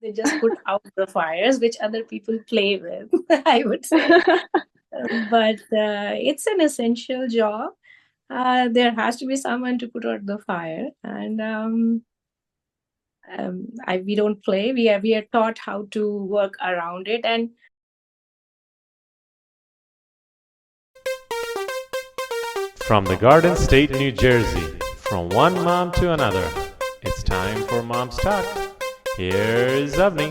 They just put out the fires which other people play with, I would say. But it's an essential job. There has to be someone to put out the fire, and we don't play. We are taught how to work around it, and From the Garden State, New Jersey, from one mom to another, it's time for Mom's Talk. Here's Avni.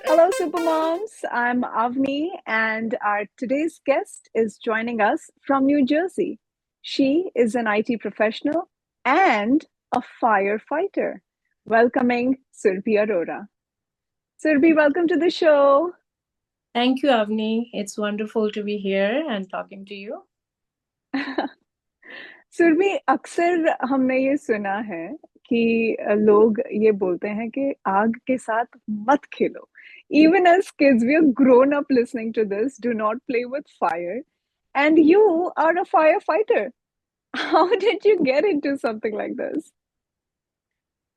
Hello, Supermoms. I'm Avani, and our today's guest is joining us from New Jersey. She is an IT professional and a firefighter. Welcoming Surabhi Arora. Surabhi, welcome to the show. thank you, Avni. It's wonderful to be here and talking to you. Surabhi अक्सर हमने ये सुना है कि लोग ये बोलते हैं कि आग के साथ मत खेलो. Even as kids, we are grown up listening to this. Do not play with fire. And you are a firefighter. How did you get into something like this?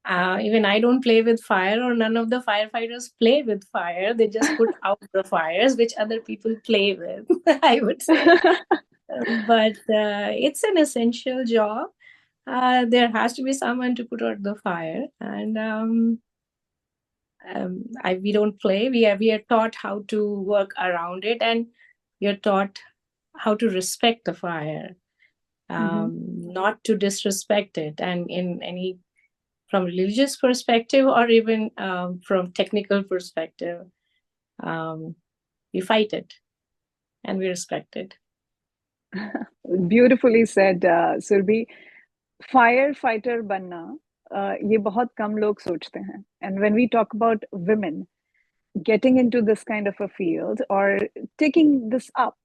Even I don't play with fire, or none of the firefighters play with fire. They just put out the fires which other people play with, I would say. But it's an essential job. There has to be someone to put out the fire, and we don't play. We are taught how to work around it, and we are taught how to respect the fire, not to disrespect it. And in any, from religious perspective or even from technical perspective, we fight it and we respect it. Beautifully said, Surabhi. Firefighter बनना ये बहुत कम लोग सोचते हैं. And when we talk about women getting into this kind of a field or taking this up,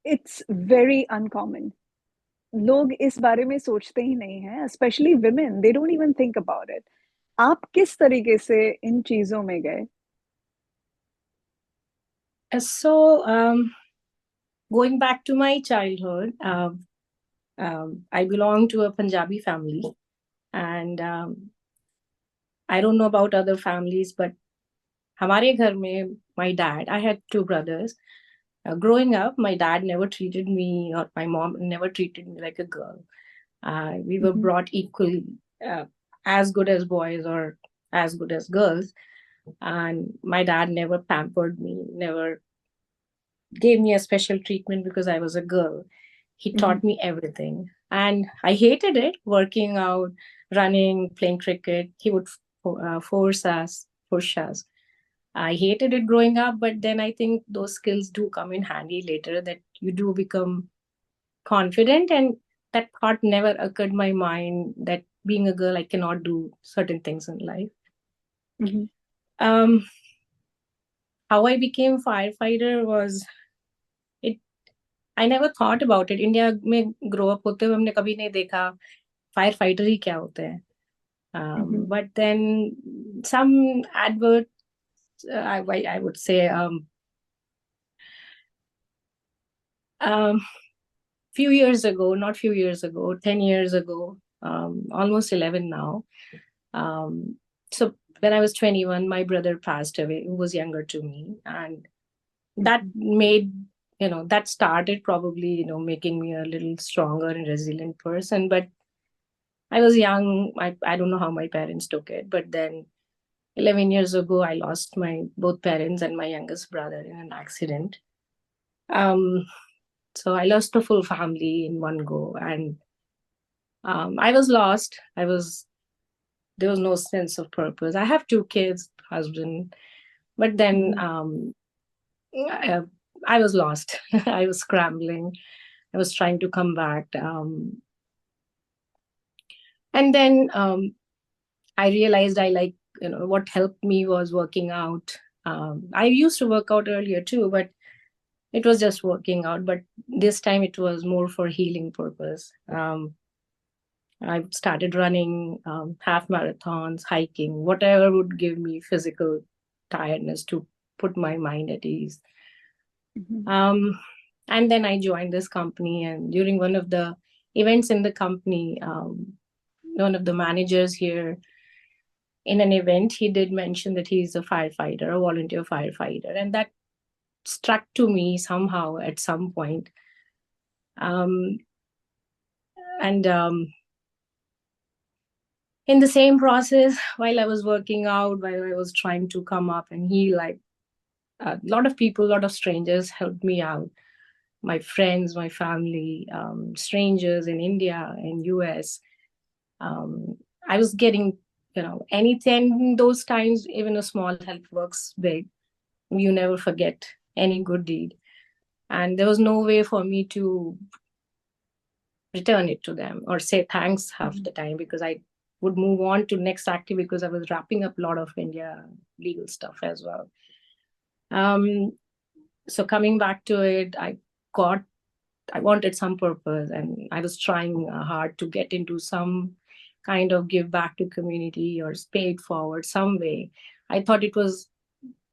it's very uncommon. लोग इस बारे में सोचते ही नहीं हैं, especially women. They don't even think about it. आप किस तरीके से इन चीजों में गए? So, going back to my childhood, I belong to a Punjabi family, and I don't know about other families, but हमारे घर में, my dad, I had two brothers. Growing up, my dad never treated me, or my mom never treated me like a girl. We were brought equally, as good as boys or as good as girls. And my dad never pampered me, never gave me a special treatment because I was a girl. He taught me everything. And I hated it, working out, running, playing cricket. He would push us. I hated it growing up, but then I think those skills do come in handy later, that you do become confident, and that thought never occurred my mind that being a girl, I cannot do certain things in life. How I became firefighter was, I never thought about it. India में grow up होते हुए हमने कभी नहीं देखा firefighter ही क्या होते हैं. But then some adverts, I would say, few years ago, not few years ago, 10 years ago, almost 11 now. So when I was 21, my brother passed away, who was younger to me. And that made, that started probably, making me a little stronger and resilient person. But I was young. I don't know how my parents took it. But then 11 years ago, I lost my both parents and my youngest brother in an accident. So I lost the full family in one go, and I was lost. There was no sense of purpose. I have two kids, husband, but then I was lost. I was scrambling. I was trying to come back. And then I realized what helped me was working out. I used to work out earlier too, but it was just working out. But this time it was more for healing purpose. I started running half marathons, hiking, whatever would give me physical tiredness to put my mind at ease. And then I joined this company, and during one of the events in the company, one of the managers here in an event, he did mention that he's a firefighter, a volunteer firefighter, and that struck to me somehow at some point. And in the same process, while I was working out, while I was trying to come up, and he, like a lot of people, a lot of strangers helped me out. My friends, my family, strangers in India and US. I was getting, anything those times, even a small help works big. You never forget any good deed. And there was no way for me to return it to them or say thanks half the time, because I would move on to next activity because I was wrapping up a lot of India legal stuff as well. So coming back to it, I wanted some purpose, and I was trying hard to get into some kind of give back to community or pay it forward some way. I thought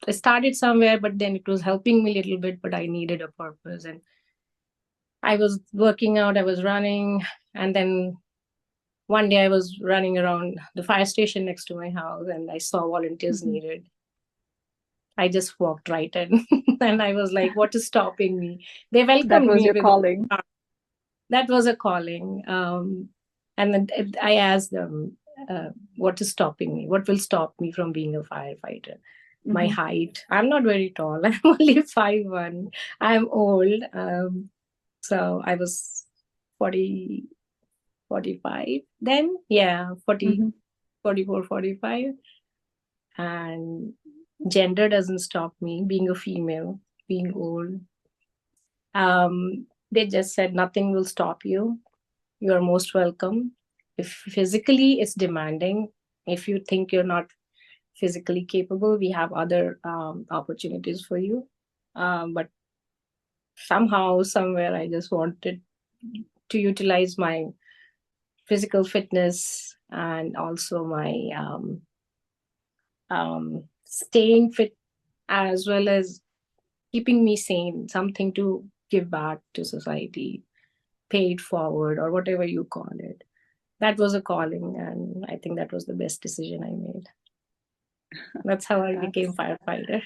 I started somewhere, but then it was helping me a little bit, but I needed a purpose. And I was working out, I was running, and then one day I was running around the fire station next to my house, and I saw volunteers needed. I just walked right in, and I was like, what is stopping me? They welcomed That was me your with calling. that was a calling. And then I asked them, what is stopping me? What will stop me from being a firefighter? My height. I'm not very tall. I'm only 5'1". I'm old. So I was 40, 45 then. Yeah, 40, 44, 45. And gender doesn't stop me, being a female, being old. They just said nothing will stop you. You are most welcome. If physically it's demanding, if you think you're not physically capable, we have other opportunities for you. But somehow, somewhere, I just wanted to utilize my physical fitness and also my staying fit, as well as keeping me sane, something to give back to society, pay it forward, or whatever you call it. That was a calling, and I think that was the best decision I made. That's how I became firefighter.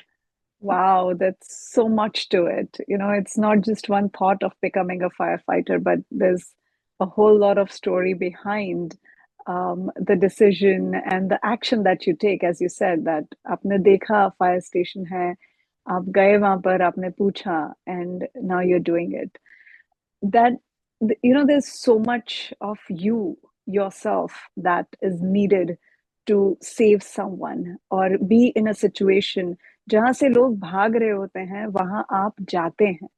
Wow, that's so much to it. It's not just one thought of becoming a firefighter, but there's a whole lot of story behind the decision and the action that you take. As you said, that आपने देखा fire station है, आप गए वहां पर, आपने पूछा, and now you're doing it. That, there's so much of yourself that is needed to save someone or be in a situation जहां से लोग भाग रहे होते हैं वहां आप जाते हैं.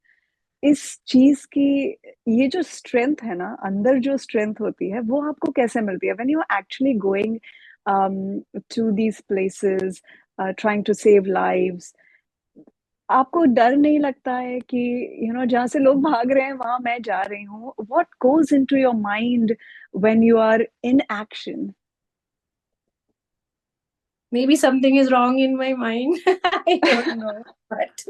इस चीज की ये जो स्ट्रेंथ है ना, अंदर जो स्ट्रेंथ होती है, वो आपको कैसे मिलती है when you are actually going to these places, trying to save lives? आपको डर नहीं लगता है कि जहां से लोग भाग रहे हैं वहां मैं जा रही हूँ? What goes into your mind when you are in action? Maybe something is wrong in my mind. I don't know, but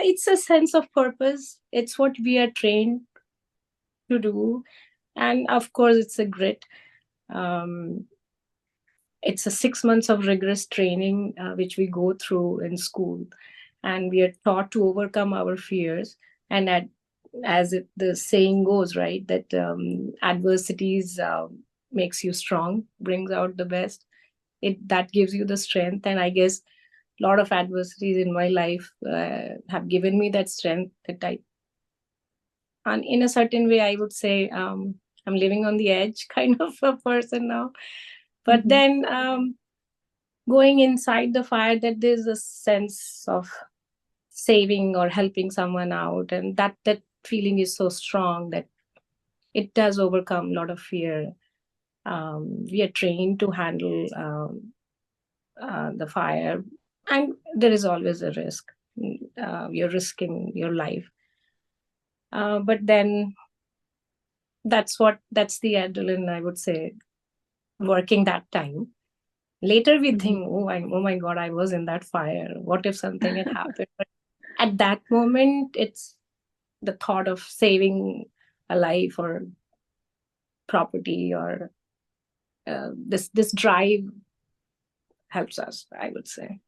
it's a sense of purpose. It's what we are trained to do, and of course, it's a grit. It's a 6 months of rigorous training which we go through in school, and we are taught to overcome our fears. And the saying goes, right, that adversities makes you strong, brings out the best. That gives you the strength, and I guess a lot of adversities in my life have given me that strength that and in a certain way, I would say I'm living on the edge kind of a person now. But then going inside the fire, that there's a sense of saving or helping someone out, and that feeling is so strong that it does overcome a lot of fear. We are trained to handle the fire, and there is always a risk. You're risking your life, but then that's the adrenaline, I would say, working that time. Later we think, oh my God, I was in that fire. What if something had happened? But at that moment, it's the thought of saving a life or property or this drive helps us, I would say.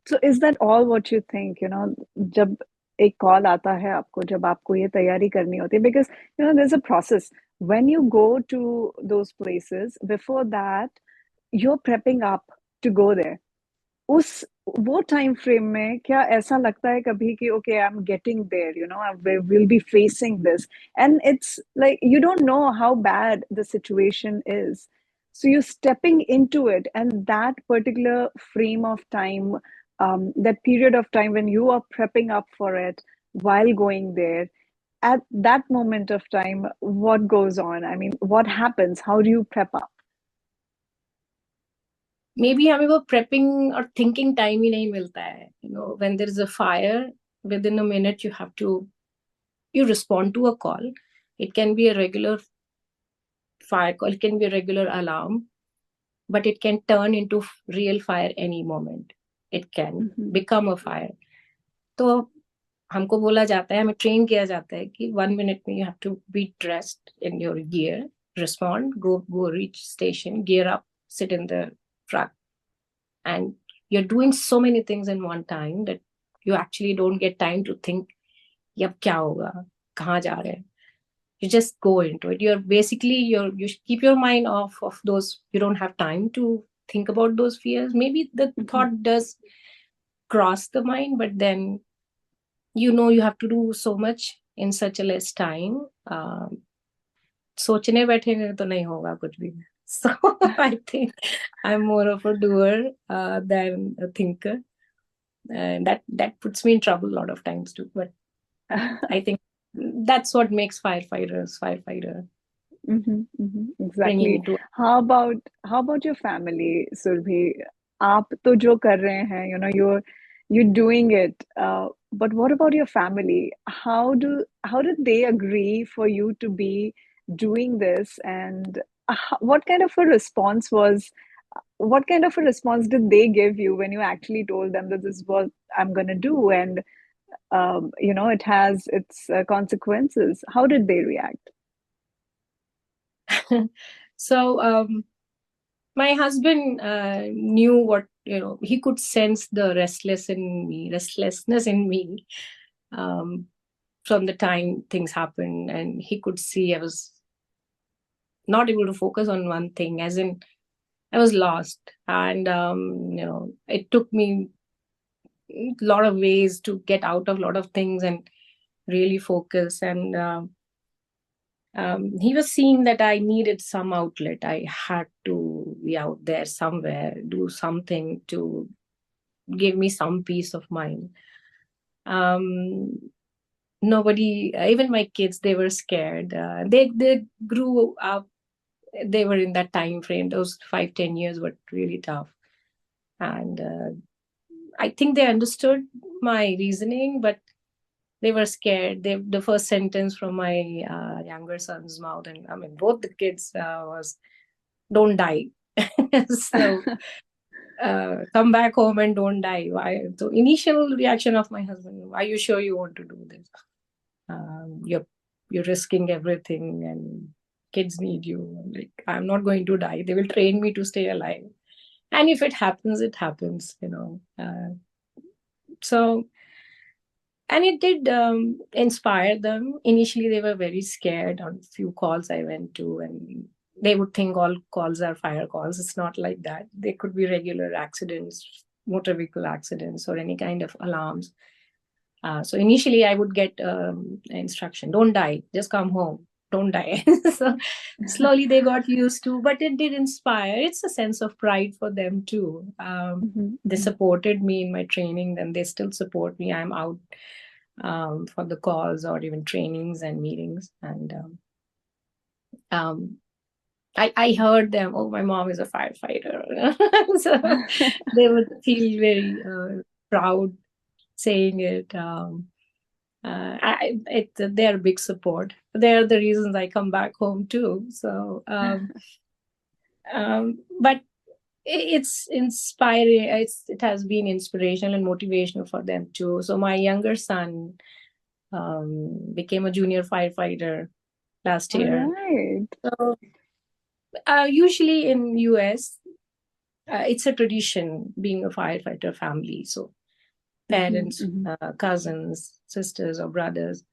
So is that all what you think, जब एक call आता है आपको, जब आपको ये तैयारी करनी होती है, because there's a process when you go to those places. Before that you're prepping up to go there. उस वो टाइम फ्रेम में क्या ऐसा लगता है कभी कि okay, I'm getting there, we'll be facing this, and it's like you don't know how bad the situation is, so you're stepping into it, and that particular frame of time, that period of time when you are prepping up for it while going there, at that moment of time, what goes on? I mean, what happens? How do you prep up? Maybe हमें वो prepping और thinking time ही नहीं मिलता है. When there is a fire, within a minute you respond to a call. It can be a regular fire call, it can be a regular alarm, but it can turn into real fire any moment. It can become a fire. तो हमको बोला जाता है, हमें train किया जाता है कि 1 minute में you have to be dressed in your gear, respond, go reach station, gear up, sit in the truck. And you're doing so many things in one time that you actually don't get time to think, yab kya hoga, kahan ja rahe hain. You just go into it. You're basically, you keep your mind off of those. You don't have time to think about those fears. Maybe the thought does cross the mind, but then you have to do so much in such a less time. सोचने बैठेंगे तो नहीं होगा कुछ भी. So I think I'm more of a doer than a thinker, and that puts me in trouble a lot of times too. But I think that's what makes firefighter. Exactly. How about your family, Surabhi? आप तो जो कर रहे हैं, you're doing it. But what about your family? How did they agree for you to be doing this, and what kind of a response did they give you when you actually told them that this is what I'm going to do, and it has its consequences? How did they react? So my husband knew what, he could sense the restlessness in me from the time things happened, and he could see I was not able to focus on one thing, as in I was lost. And it took me a lot of ways to get out of a lot of things and really focus. And he was seeing that I needed some outlet. I had to be out there somewhere, do something to give me some peace of mind. Nobody, even my kids, they were scared. They grew up. They were in that time frame. Those 5-10 years were really tough. And I think they understood my reasoning, but they were scared. The first sentence from my younger son's mouth, and I mean, both the kids was, "Don't die." So come back home and don't die. Why? So initial reaction of my husband, "Are you sure you want to do this? You're risking everything, and kids need you." I'm like, I'm not going to die. They will train me to stay alive, and if it happens, it happens. So. And it did inspire them. Initially, they were very scared on few calls I went to, and they would think all calls are fire calls. It's not like that. They could be regular accidents, motor vehicle accidents, or any kind of alarms. So initially, I would get instruction, "Don't die, just come home. Don't die." So slowly they got used to, but it did inspire. It's a sense of pride for them too. They supported me in my training, and they still support me. I'm out for the calls or even trainings and meetings. And I heard them, "Oh, my mom is a firefighter." So they would feel very proud saying it. They're a big support. They're the reasons I come back home too. So, but it's inspiring. It has been inspirational and motivational for them too. So my younger son became a junior firefighter last year. All right. So Usually in US, it's a tradition being a firefighter family. So parents, cousins, sisters or brothers,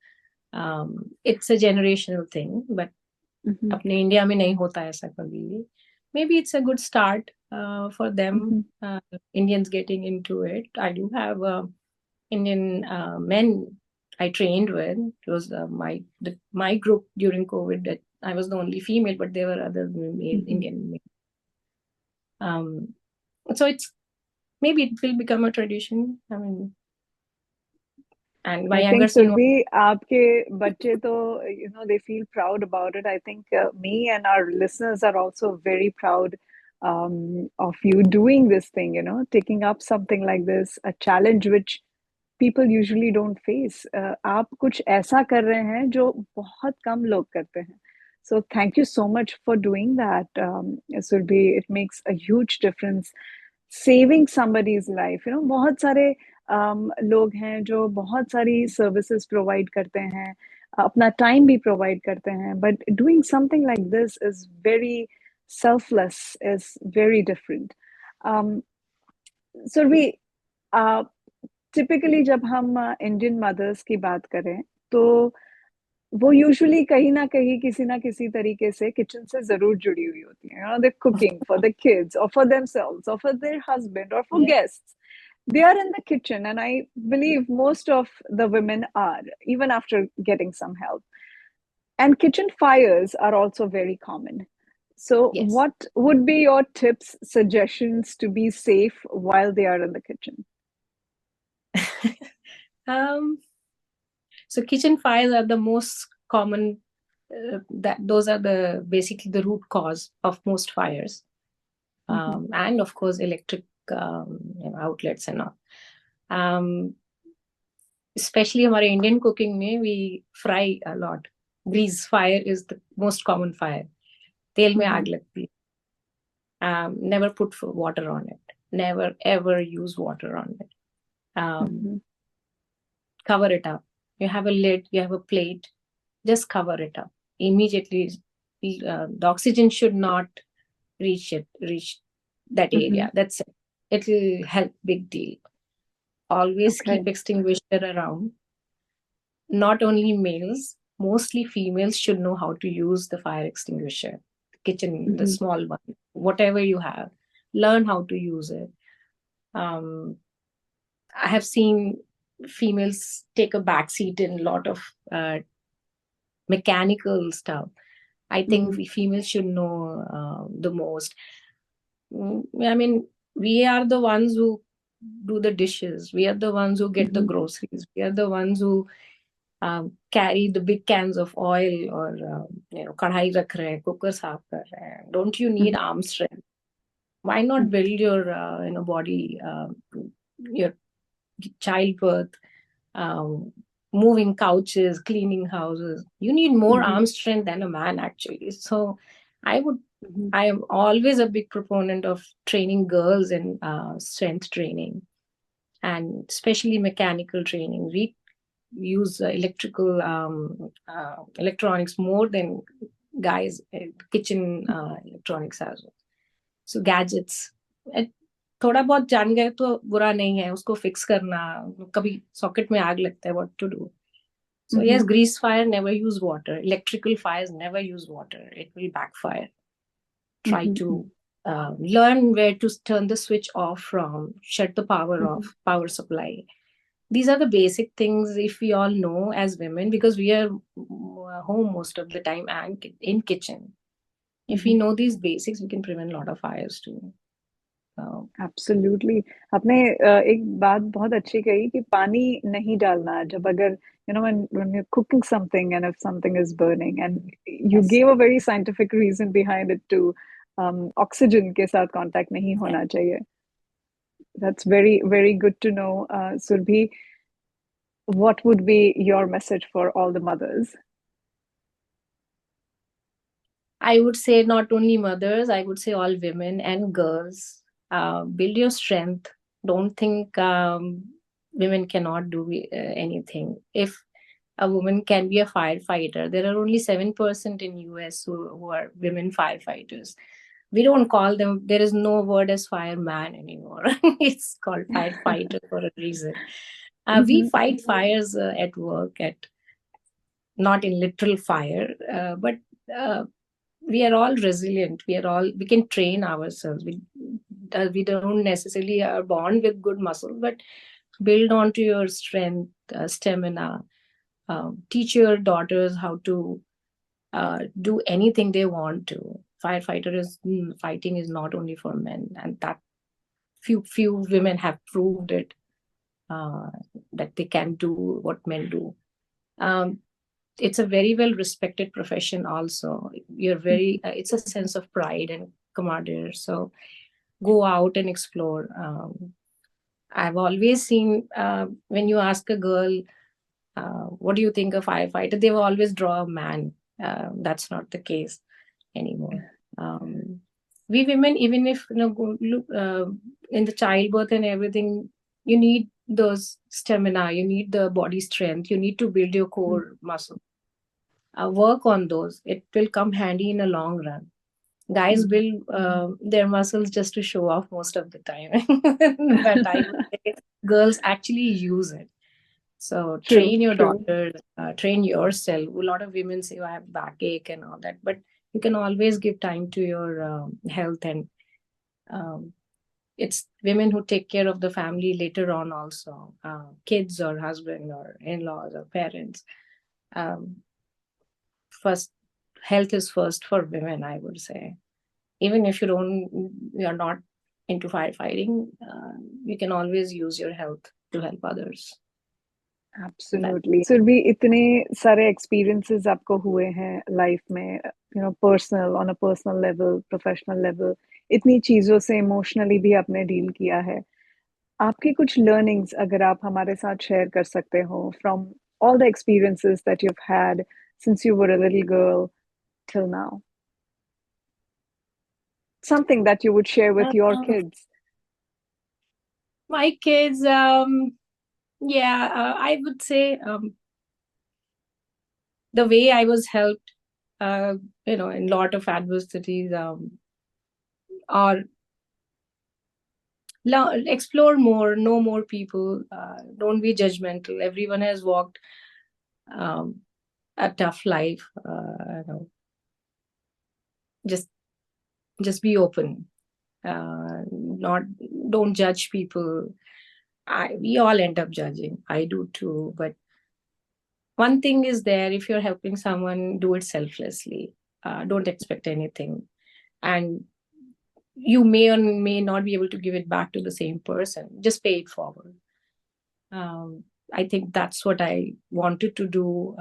it's a generational thing. But अपने India में नहीं होता ऐसा कभी भी. Maybe it's a good start for them, Indians getting into it. I do have Indian men I trained with. It was my group during COVID. That I was the only female, but there were other male Indian male. So it's maybe it will become a tradition. I mean, and my I younger think son. Surabhi, आपके बच्चे तो they feel proud about it. I think me and our listeners are also very proud of you doing this thing. Taking up something like this, a challenge which people usually don't face. आप कुछ ऐसा कर रहे हैं जो बहुत कम लोग करते हैं. So thank you so much for doing that, Surabhi. It makes a huge difference. Saving somebody's life. बहुत सारे लोग हैं जो बहुत सारी सर्विसेज प्रोवाइड करते हैं, अपना टाइम भी प्रोवाइड करते हैं, but doing something like this is very selfless, is very different. Surabhi, typically जब हम इंडियन मदर्स की बात करें तो वो यूजुअली कहीं ना किसी तरीके से किचन से जरूर जुड़ी हुई होती हैं. They're cooking for the kids or for themselves or for their husband or for guests. They are in the kitchen, and I believe most of the women are, even after getting some help. And kitchen fires are also very common. So Yes. what would be your tips, suggestions to be safe while they are in the kitchen? So kitchen fires are the most common. Those are basically the root cause of most fires, and of course electric outlets and all. Especially हमारे Indian cooking में we fry a lot. Grease fire is the most common fire. तेल में आग लगती है. Never put water on it. Never ever use water on it. Cover it up. You have a lid, you have a plate, just cover it up. Immediately, the oxygen should not reach that area. That's it. It will help big deal. Always keep extinguisher around. Not only males, mostly females should know how to use the fire extinguisher. Kitchen, the small one, whatever you have, learn how to use it. I have seen females take a back seat in a lot of mechanical stuff. I think we females should know the most. I mean, we are the ones who do the dishes. We are the ones who get the groceries. We are the ones who carry the big cans of oil or kadhai rakh rahe hain, cooker saaf kar rahe hain. Don't you need arm strength? Why not build your body, your childbirth, moving couches, cleaning houses? You need more arm strength than a man, actually. So I am always a big proponent of training girls in strength training, and especially mechanical training. We use electrical electronics more than guys, kitchen electronics as well. So gadgets. थोड़ा बहुत जान गए तो बुरा नहीं है, उसको fix करना, कभी सॉकेट में आग लगता है, what to do. So yes, grease fire, never use water. Electrical fires, never use water. It will backfire. Try to learn where to turn the switch off from, shut the power off, power supply. These are the basic things if we all know as women, because we are home most of the time and in kitchen. If we know these basics, we can prevent a lot of fires too. Absolutely. आपने एक बात बहुत अच्छी कही कि पानी नहीं डालना जब अगर when you're cooking something and if something is burning, and you gave a very scientific reason behind it too. Oxygen के साथ contact नहीं होना चाहिए. That's very, very good to know. Surabhi, what would be your message for all the mothers? I would say not only mothers, I would say all women and girls. Build your strength. Don't think women cannot do anything. If a woman can be a firefighter. There are only 7% in US who are women firefighters. We don't call them, there is no word as fireman anymore. It's called firefighter for a reason. We fight fires at work, at not in literal fire, but we are all resilient. We can train ourselves. We don't necessarily are born with good muscle, but build onto your strength, stamina. Teach your daughters how to do anything they want to. Fighting is not only for men, and that few women have proved it, that they can do what men do. It's a very well respected profession. Also, it's a sense of pride and camaraderie. So go out and explore. I've always seen, when you ask a girl, what do you think of firefighter, they will always draw a man. That's not the case anymore. We women, even if look in the childbirth and everything, you need those stamina, you need the body strength, you need to build your core muscle. Work on those. It will come handy in a long run. Guys build their muscles just to show off most of the time. But I would say girls actually use it. So train your daughters, train yourself. A lot of women say, I have backache and all that, but you can always give time to your health. And it's women who take care of the family later on also, kids or husband or in-laws or parents. First, health is first for women, I would say. Even if you're not into firefighting, you can always use your health to help others. Absolutely. Surabhi, इतने सारे experiences आपको हुए हैं life में, personal, on a personal level, professional level, इतनी चीजों से emotionally भी आपने deal किया है. आपकी कुछ learnings अगर आप हमारे साथ share कर सकते हो from all the experiences that you've had since you were a little girl till now. Something that you would share with your kids. My kids, I would say the way I was helped, in a lot of adversities, or explore more, know more people, don't be judgmental. Everyone has walked a tough life. Just be open. Don't judge people. We all end up judging. I do too. But one thing is there: if you're helping someone, do it selflessly. Don't expect anything, and you may or may not be able to give it back to the same person. Just pay it forward. I think that's what I wanted to do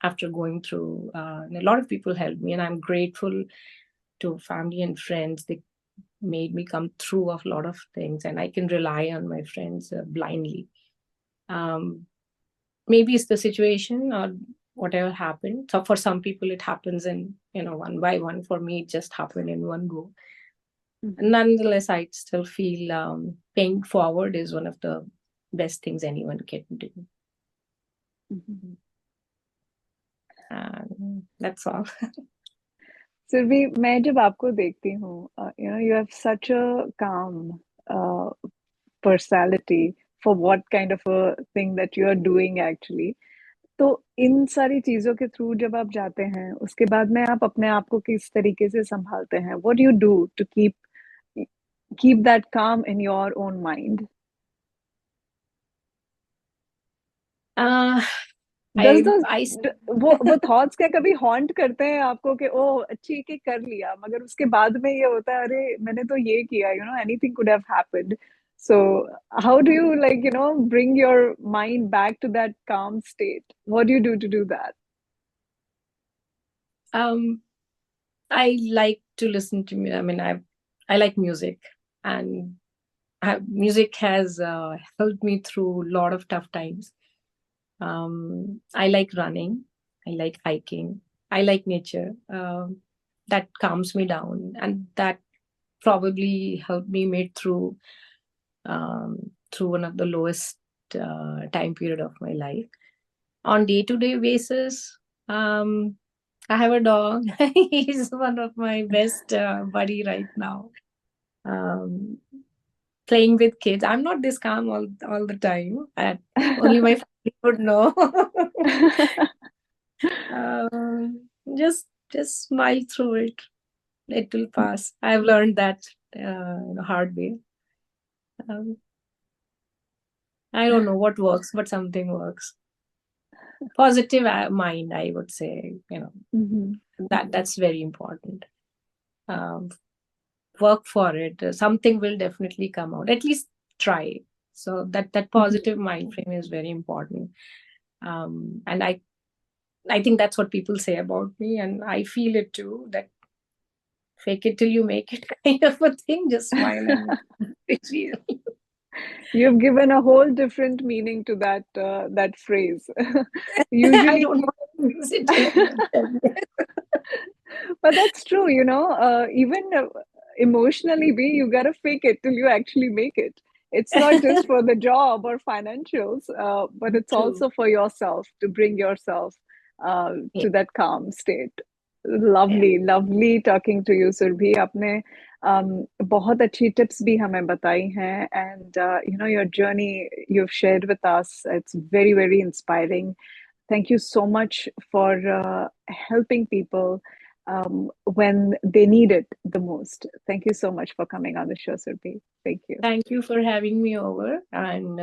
after going through. And a lot of people helped me, and I'm grateful to family and friends. They made me come through a lot of things, and I can rely on my friends blindly. Maybe it's the situation or whatever happened. So for some people it happens in one by one. For me, it just happened in one go. Nonetheless, I still feel paying forward is one of the best things anyone can do. That's all. Surabhi, मैं जब आपको देखती हूँ, you have such a calm personality for what kind of a thing that you are doing actually. तो इन सारी चीजों के through जब आप जाते हैं, उसके बाद में आप अपने आप को किस तरीके से संभालते हैं? What do you do to keep that calm in your own mind? वो थॉट्स क्या कभी हॉन्ट करते हैं आपको कि ओह अच्छी के कर लिया, मगर उसके बाद में ये होता है अरे मैंने तो ये किया, anything could have happened. So how do you bring your mind back to that calm state? What do you do to do that? I like to listen to music. I mean, I like music, and music has helped me through a lot of tough times. I like running. I like hiking. I like nature. That calms me down, and that probably helped me make through one of the lowest time period of my life. on day-to-day basis, I have a dog. He's one of my best buddy right now. Playing with kids. I'm not this calm all the time. Only my family would know. Just smile through it. It will pass. I've learned that the hard way. I don't know what works, but something works. Positive mind, I would say. That's very important. Work for it. Something will definitely come out. At least try. So that positive mind frame is very important. And I think that's what people say about me, and I feel it too. That fake it till you make it kind of a thing. Just smile and it's real. You've given a whole different meaning to that phrase. Usually, I don't want to use it. but that's true. Even emotionally, you gotta fake it till you actually make it. It's not just for the job or financials, but it's True. also for yourself to bring yourself Yeah. to that calm state. Lovely talking to you, Surabhi. आपने बहुत अच्छी tips भी हमें बताई हैं, and your journey you've shared with us. It's very, very inspiring. Thank you so much for helping people when they need it the most. Thank you so much for coming on the show, Surabhi. Thank you. Thank you for having me over, and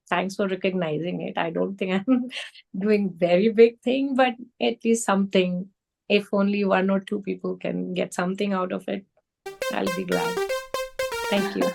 thanks for recognizing it. I don't think I'm doing very big thing, but at least something. If only one or two people can get something out of it, I'll be glad. Thank you.